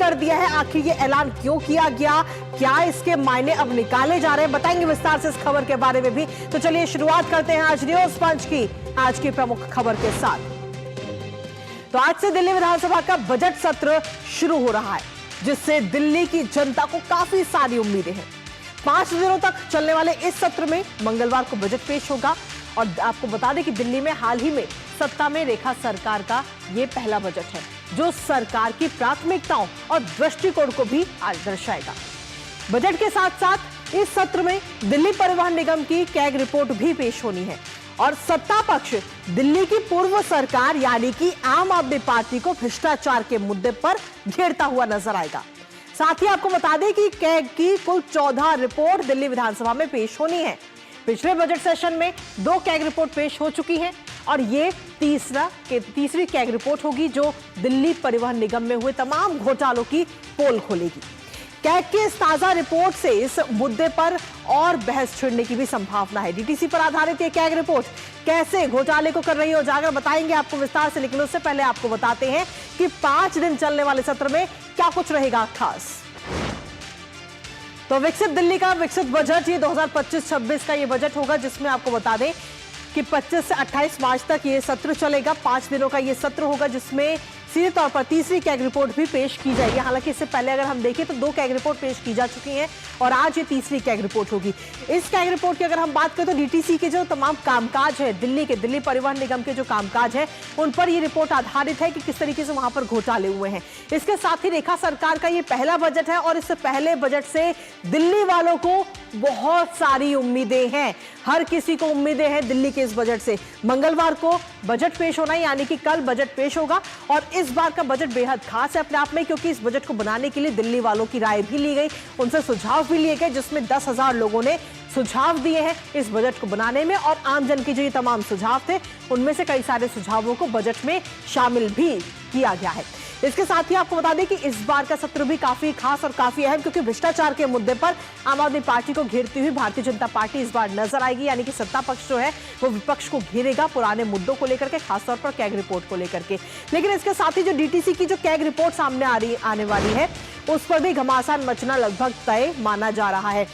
कर दिया है। आखिर ये ऐलान क्यों किया गया, क्या इसके मायने अब निकाले जा रहे हैं, बताएंगे विस्तार से इस खबर के बारे में भी। तो चलिए शुरुआत करते हैं आज न्यूज पंच की आज की प्रमुख खबर के साथ। तो आज से दिल्ली विधानसभा का बजट सत्र शुरू हो रहा है, जिससे दिल्ली की जनता को काफी सारी उम्मीदें हैं। 5 दिनों तक चलने वाले इस सत्र में मंगलवार को बजट पेश होगा। और आपको बता दें कि दिल्ली में हाल ही में सत्ता में रेखा सरकार का ये पहला बजट है, जो सरकार की प्राथमिकताओं और दृष्टिकोण को भी आज दर्शाएगा। बजट के साथ साथ इस सत्र में दिल्ली परिवहन निगम की कैग रिपोर्ट भी पेश होनी है और सत्ता पक्ष दिल्ली की पूर्व सरकार यानी कि आम आदमी पार्टी को भ्रष्टाचार के मुद्दे पर घेरता हुआ नजर आएगा। साथ ही आपको बता दें कि कैग की कुल 14 रिपोर्ट दिल्ली विधानसभा में पेश होनी है। पिछले बजट सेशन में 2 कैग रिपोर्ट पेश हो चुकी हैं और ये तीसरी कैग रिपोर्ट होगी, जो दिल्ली परिवहन निगम में हुए तमाम घोटालों की पोल खोलेगी। कैग की इस ताजा रिपोर्ट से इस मुद्दे पर और बहस छिड़ने की भी संभावना है। डीटीसी पर आधारित ये कैग रिपोर्ट कैसे घोटाले को कर रही है उजागर, बताएंगे आपको विस्तार से। लेकिन उससे पहले आपको बताते हैं कि 5 दिन चलने वाले सत्र में क्या कुछ रहेगा खास। तो विकसित दिल्ली का विकसित बजट, ये 2025-26 का ये बजट होगा, जिसमें आपको बता दें कि 25 से 28 मार्च तक ये सत्र चलेगा। 5 दिनों का ये सत्र होगा, जिसमें सीधे तौर पर तीसरी कैग रिपोर्ट भी पेश की जाएगी। हालांकि इससे पहले अगर हम देखें तो 2 कैग रिपोर्ट पेश की जा चुकी हैं और आज ये तीसरी कैग रिपोर्ट होगी। इस कैग रिपोर्ट की अगर हम बात करें तो डीटीसी के जो तमाम कामकाज है, दिल्ली परिवहन निगम के जो कामकाज है, उन पर ये रिपोर्ट आधारित है कि किस तरीके से वहां पर घोटाले हुए हैं। इसके साथ ही रेखा सरकार का ये पहला बजट है और इससे पहले बजट से दिल्ली वालों को बहुत सारी उम्मीदें हैं। हर किसी को उम्मीदें हैं दिल्ली के इस बजट से। मंगलवार को बजट पेश होना है, यानी कि कल बजट पेश होगा और इस बार का बजट बेहद खास है अपने आप में, क्योंकि इस बजट को बनाने के लिए दिल्ली वालों की राय भी ली गई, उनसे सुझाव भी लिए गए, जिसमें 10,000 लोगों ने सुझाव दिए हैं इस बजट को बनाने में। और आमजन के जो ये तमाम सुझाव थे, उनमें से कई सारे सुझावों को बजट में शामिल भी किया गया है। इसके साथ ही आपको बता दें कि इस बार का सत्र भी काफी खास और काफी अहम, क्योंकि भ्रष्टाचार के मुद्दे पर आम आदमी पार्टी को घेरती हुई भारतीय जनता पार्टी इस बार नजर आएगी। यानी कि सत्ता पक्ष जो है वो विपक्ष को घेरेगा पुराने मुद्दों को लेकर के, खासतौर पर कैग रिपोर्ट को लेकर के। लेकिन इसके साथ ही जो डीटीसी की जो कैग रिपोर्ट सामने आने वाली है, उस पर भी घमासान मचना लगभग तय माना जा रहा है,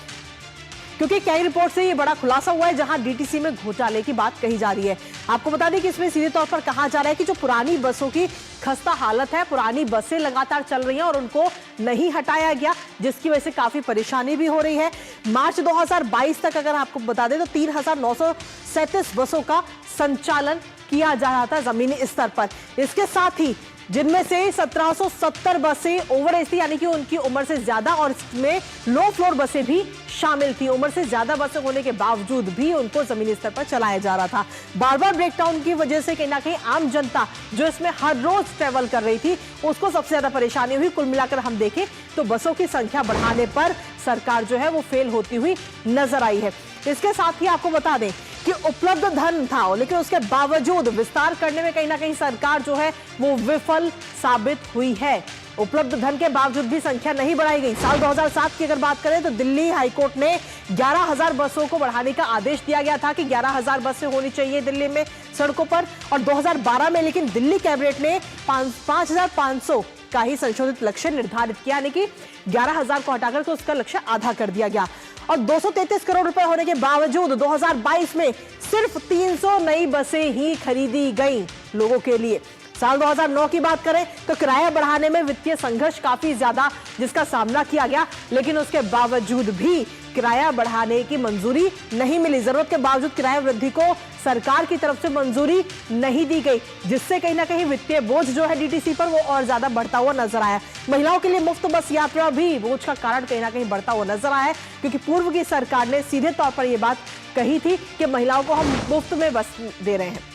क्योंकि कैग रिपोर्ट से ये बड़ा खुलासा हुआ है, जहां डीटीसी में घोटाले की बात कही जा रही है। आपको बता दें कि इसमें सीधे तौर पर कहा जा रहा है कि जो पुरानी बसों की खस्ता हालत है, पुरानी बसें लगातार चल रही हैं और उनको नहीं हटाया गया, जिसकी वजह से काफी परेशानी भी हो रही है। मार्च 2022 तक अगर आपको बता दें तो 3,937 बसों का संचालन किया जा रहा था जमीनी स्तर पर। इसके साथ ही जिनमें से 1770 बसें ओवर एज थी, यानी कि उनकी उम्र से ज्यादा, और इसमें लो फ्लोर बसें भी शामिल थी। उम्र से ज्यादा बसें होने के बावजूद भी उनको जमीनी स्तर पर चलाया जा रहा था। बार बार ब्रेकडाउन की वजह से कहीं ना कहीं आम जनता जो इसमें हर रोज ट्रेवल कर रही थी, उसको सबसे ज्यादा परेशानी हुई। कुल मिलाकर हम देखें तो बसों की संख्या बढ़ाने पर सरकार जो है वो फेल होती हुई नजर आई है। इसके साथ ही आपको बता दें कि उपलब्ध धन था, लेकिन उसके बावजूद विस्तार करने में कहीं ना कहीं सरकार जो है वो विफल साबित हुई है। उपलब्ध धन के बावजूद भी संख्या नहीं बढ़ाई गई। साल 2007 की अगर बात करें तो दिल्ली हाईकोर्ट ने 11,000 बसों को बढ़ाने का आदेश दिया गया था कि 11,000 बसें होनी चाहिए दिल्ली में सड़कों पर, और 2012 में लेकिन दिल्ली कैबिनेट ने 5,500 का ही संशोधित लक्ष्य निर्धारित किया, यानी कि 11,000 को हटाकर के उसका लक्ष्य आधा कर दिया गया। और 233 करोड़ रुपए होने के बावजूद 2022 में सिर्फ 300 नई बसें ही खरीदी गई लोगों के लिए। साल 2009 की बात करें तो किराया बढ़ाने में वित्तीय संघर्ष काफी ज्यादा जिसका सामना किया गया, लेकिन उसके बावजूद भी किराया बढ़ाने की मंजूरी नहीं मिली। जरूरत के बावजूद किराया वृद्धि को सरकार की तरफ से मंजूरी नहीं दी गई, जिससे कहीं ना कहीं वित्तीय बोझ जो है डीटीसी पर वो और ज्यादा बढ़ता हुआ नजर आया। महिलाओं के लिए मुफ्त बस यात्रा भी बोझ का कारण कहीं ना कहीं बढ़ता हुआ नजर आया है, क्योंकि पूर्व की सरकार ने सीधे तौर पर यह बात कही थी कि महिलाओं को हम मुफ्त में बस दे रहे हैं।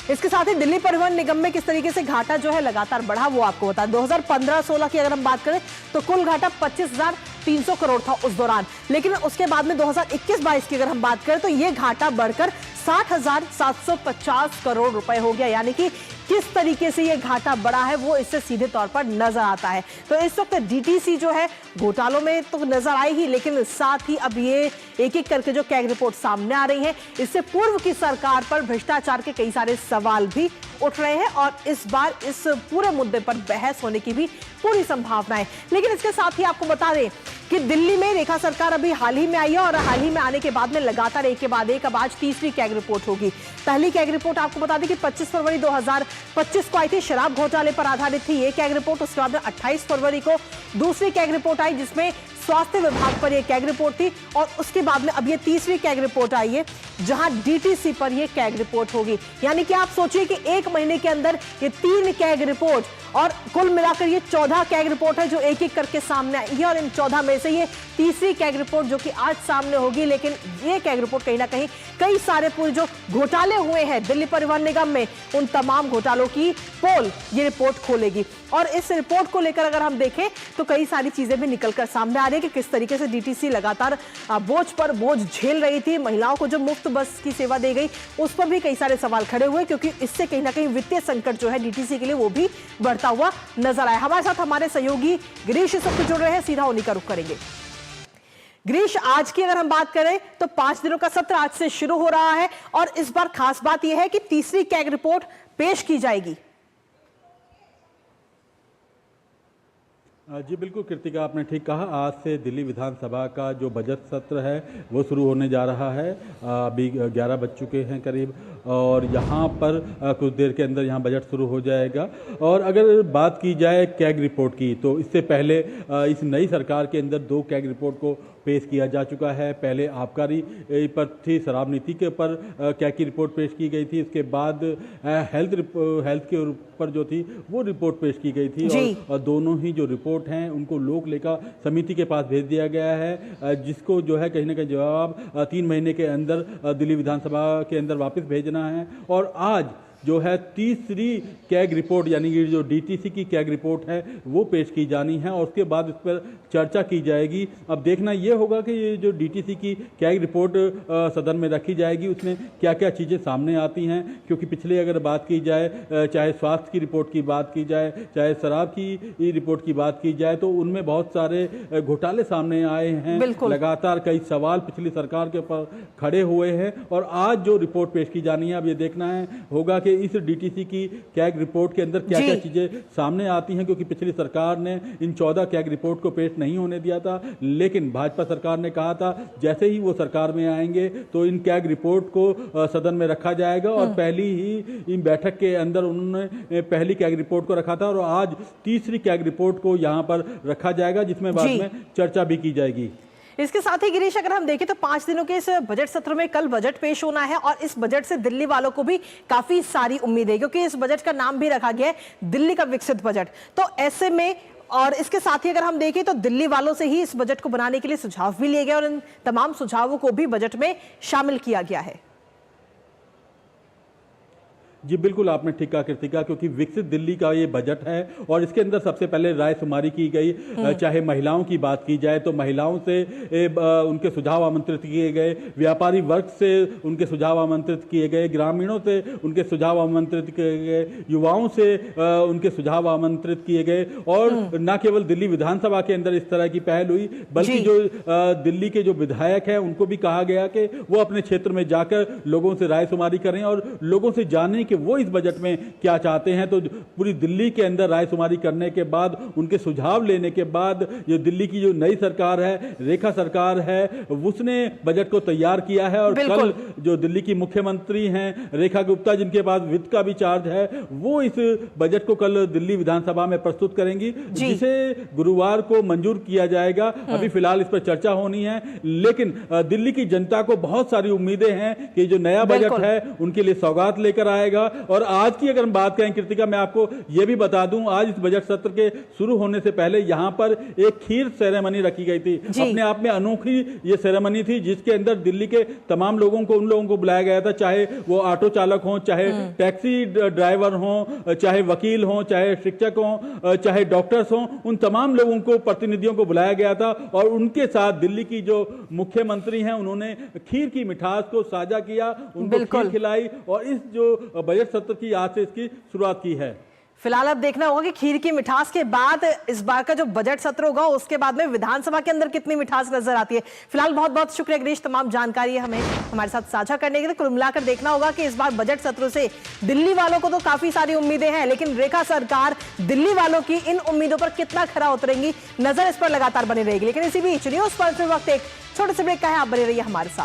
इसके साथ ही दिल्ली परिवहन निगम में किस तरीके से घाटा जो है लगातार बढ़ा, वो आपको बता। 2015-16 की अगर हम बात करें तो कुल घाटा 25,300 करोड़ था उस दौरान, लेकिन उसके बाद में 2021-22 की अगर हम बात करें तो ये घाटा बढ़कर 60,750 करोड़ रुपए हो गया, यानी कि किस तरीके से ये घाटा बढ़ा है वो इससे सीधे तौर पर नजर आता है। तो इस वक्त डीटीसी जो है घोटालों में तो नजर आई ही, लेकिन साथ ही अब ये एक एक करके जो कैग रिपोर्ट सामने आ रही है, इससे पूर्व की सरकार पर भ्रष्टाचार के कई सारे सवाल भी उठ रहे हैं और इस बार इस पूरे मुद्दे पर बहस होने की भी पूरी संभावना है। लेकिन इसके साथ ही आपको बता दें कि दिल्ली में रेखा सरकार अभी हाल ही में आई है और हाल ही में आने के बाद में लगातार एक के बाद एक अब आज तीसरी कैग रिपोर्ट होगी। पहली कैग रिपोर्ट आपको बता दें कि 25 फरवरी 2025 को आई थी, शराब घोटाले पर आधारित थी ये कैग रिपोर्ट। उसके बाद 28 फरवरी को दूसरी कैग रिपोर्ट आई जिसमें स्वास्थ्य विभाग पर यह कैग रिपोर्ट थी और उसके बाद में अब ये तीसरी कैग रिपोर्ट आई है जहां डीटीसी पर यह कैग रिपोर्ट होगी। यानी कि आप सोचिए कि एक महीने के अंदर ये 3 कैग रिपोर्ट और कुल मिलाकर ये 14 कैग रिपोर्ट है जो एक एक करके सामने आई है और इन 14 में से ये तीसरी कैग रिपोर्ट जो कि आज सामने होगी। लेकिन ये कैग रिपोर्ट कहीं ना कहीं कई सारे पूरे जो घोटाले हुए हैं दिल्ली परिवहन निगम में उन तमाम घोटालों की पोल ये रिपोर्ट खोलेगी। और इस रिपोर्ट को लेकर अगर हम देखें तो कई सारी चीजें भी निकलकर सामने आ रही है कि किस तरीके से डीटीसी लगातार बोझ पर बोझ झेल रही थी। महिलाओं को जो मुफ्त बस की सेवा दी गई उस पर भी कई सारे सवाल खड़े हुए क्योंकि इससे कहीं ना कहीं वित्तीय संकट जो है डीटीसी के लिए वो भी बढ़ता हुआ नजर आया। हमारे साथ हमारे सहयोगी गिरीश इस वक्त जुड़ रहे हैं, सीधा उन्हीं का रुख करेंगे। गिरीश, आज की अगर हम बात करें तो 5 दिनों का सत्र आज से शुरू हो रहा है और इस बार खास बात यह है कि तीसरी कैग रिपोर्ट पेश की जाएगी। जी बिल्कुल कृतिका, आपने ठीक कहा। आज से दिल्ली विधानसभा का जो बजट सत्र है वो शुरू होने जा रहा है। अभी 11 बज चुके हैं करीब और यहाँ पर कुछ देर के अंदर यहाँ बजट शुरू हो जाएगा। और अगर बात की जाए कैग रिपोर्ट की तो इससे पहले इस नई सरकार के अंदर 2 कैग रिपोर्ट को पेश किया जा चुका है। पहले आबकारी पर थी, शराब नीति के ऊपर कैग की रिपोर्ट पेश की गई थी। उसके बाद हेल्थ के ऊपर जो थी वो रिपोर्ट पेश की गई थी और दोनों ही जो रिपोर्ट हैं उनको लोक लेखा समिति के पास भेज दिया गया है, जिसको जो है कहीं ना कहीं जवाब 3 महीने के अंदर दिल्ली विधानसभा के अंदर वापस भेजना है। और आज जो है तीसरी कैग रिपोर्ट यानी कि जो डीटीसी की कैग रिपोर्ट है वो पेश की जानी है और उसके बाद इस पर चर्चा की जाएगी। अब देखना ये होगा कि ये जो डीटीसी की कैग रिपोर्ट सदन में रखी जाएगी उसमें क्या क्या चीज़ें सामने आती हैं, क्योंकि पिछले अगर बात की जाए, चाहे स्वास्थ्य की रिपोर्ट की बात की जाए, चाहे शराब की रिपोर्ट की बात की जाए, तो उनमें बहुत सारे घोटाले सामने आए हैं। लगातार कई सवाल पिछली सरकार के ऊपर खड़े हुए हैं और आज जो रिपोर्ट पेश की जानी है अब ये देखना होगा कि इस डीटीसी की कैग रिपोर्ट के अंदर क्या क्या चीजें सामने आती हैं, क्योंकि पिछली सरकार ने इन 14 कैग रिपोर्ट को पेश नहीं होने दिया था। लेकिन भाजपा सरकार ने कहा था जैसे ही वो सरकार में आएंगे तो इन कैग रिपोर्ट को सदन में रखा जाएगा और पहली ही इन बैठक के अंदर उन्होंने पहली कैग रिपोर्ट को रखा था और आज तीसरी कैग रिपोर्ट को यहां पर रखा जाएगा जिसमें बाद में चर्चा भी की जाएगी। इसके साथ ही गिरीश, अगर हम देखें तो 5 दिनों के इस बजट सत्र में कल बजट पेश होना है और इस बजट से दिल्ली वालों को भी काफी सारी उम्मीद है क्योंकि इस बजट का नाम भी रखा गया है दिल्ली का विकसित बजट। तो ऐसे में और इसके साथ ही अगर हम देखें तो दिल्ली वालों से ही इस बजट को बनाने के लिए सुझाव भी लिए गए और इन तमाम सुझावों को भी बजट में शामिल किया गया है। जी बिल्कुल, आपने ठीक कहा कृतिका, क्योंकि विकसित दिल्ली का ये बजट है और इसके अंदर सबसे पहले रायशुमारी की गई। चाहे महिलाओं की बात की जाए तो महिलाओं से उनके सुझाव आमंत्रित किए गए, व्यापारी वर्ग से उनके सुझाव आमंत्रित किए गए, ग्रामीणों से उनके सुझाव आमंत्रित किए गए, युवाओं से उनके सुझाव आमंत्रित किए गए। और न केवल दिल्ली विधानसभा के अंदर इस तरह की पहल हुई बल्कि जो दिल्ली के जो विधायक हैं उनको भी कहा गया कि वो अपने क्षेत्र में जाकर लोगों से रायशुमारी करें और लोगों से जानें कि वो इस बजट में क्या चाहते हैं। तो पूरी दिल्ली के अंदर रायशुमारी करने के बाद, उनके सुझाव लेने के बाद ये दिल्ली की जो नई सरकार है, रेखा सरकार है, उसने बजट को तैयार किया है। और कल जो दिल्ली की मुख्यमंत्री हैं रेखा गुप्ता, जिनके पास वित्त का भी चार्ज है, वो इस बजट को कल दिल्ली विधानसभा में प्रस्तुत करेंगी, जिसे गुरुवार को मंजूर किया जाएगा। अभी फिलहाल इस पर चर्चा होनी है, लेकिन दिल्ली की जनता को बहुत सारी उम्मीदें हैं कि जो नया बजट है उनके लिए सौगात लेकर आएगा। और आज की अगर हम बात करें कृतिका, मैं आपको यह भी बता दूं, आज इस बजट सत्र के शुरू होने से पहले यहां पर एक खीर सेरेमनी रखी गई थी। अपने आप में अनोखी ये सेरेमनी थी जिसके अंदर दिल्ली के तमाम लोगों को, उन लोगों को बुलाया गया था, चाहे वो ऑटो चालक हों, चाहे टैक्सी ड्राइवर हों, चाहे वकील हों, चाहे शिक्षक हों, चाहे डॉक्टर्स हों, उन तमाम लोगों को, प्रतिनिधियों को बुलाया गया था। और उनके साथ दिल्ली की जो मुख्यमंत्री हैं उन्होंने खीर की मिठास को साझा किया, उनको खीर खिलाई और इस जो बजट सत्र की आज से इसकी शुरुआत की है। फिलहाल अब देखना होगा कि खीर की मिठास के बाद इस बार का जो बजट सत्र होगा उसके बाद में विधानसभा के अंदर कितनी मिठास नजर आती है। फिलहाल बहुत बहुत शुक्रिया गिरीश, तमाम जानकारी हमें हमारे साथ साझा करने के लिए। कुल मिलाकर देखना होगा कि इस बार बजट सत्र से दिल्ली वालों को तो काफी सारी उम्मीदें हैं, लेकिन रेखा सरकार दिल्ली वालों की इन उम्मीदों पर कितना खरा उतरेंगी, नजर इस पर लगातार बनी रहेगी। लेकिन इसी बीच न्यूज पर वक्त एक छोटे से ब्रेक का है, आप बने रहिए हमारे साथ।